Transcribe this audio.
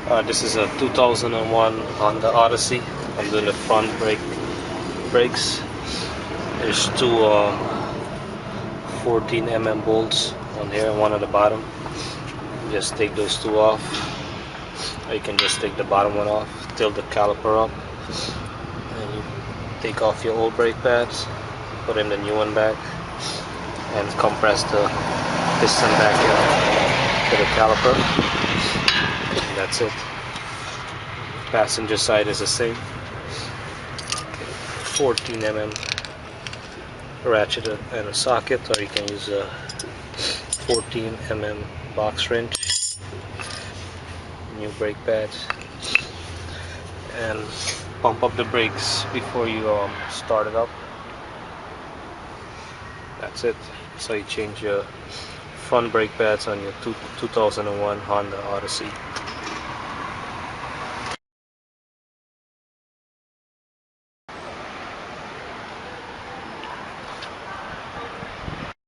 This is a 2001 Honda Odyssey. I'm doing the front brakes. There's two 14 bolts on here and one at the bottom. Just take those two off. Or you can just take the bottom one off, tilt the caliper up, and you take off your old brake pads, put in the new one back, and compress the piston back to the caliper. And that's it. Passenger side is the same. 14 ratchet and a socket, or you can use a 14 box wrench. New brake pads, and pump up the brakes before you start it up. That's it. So you change your front brake pads on your 2001 Honda Odyssey.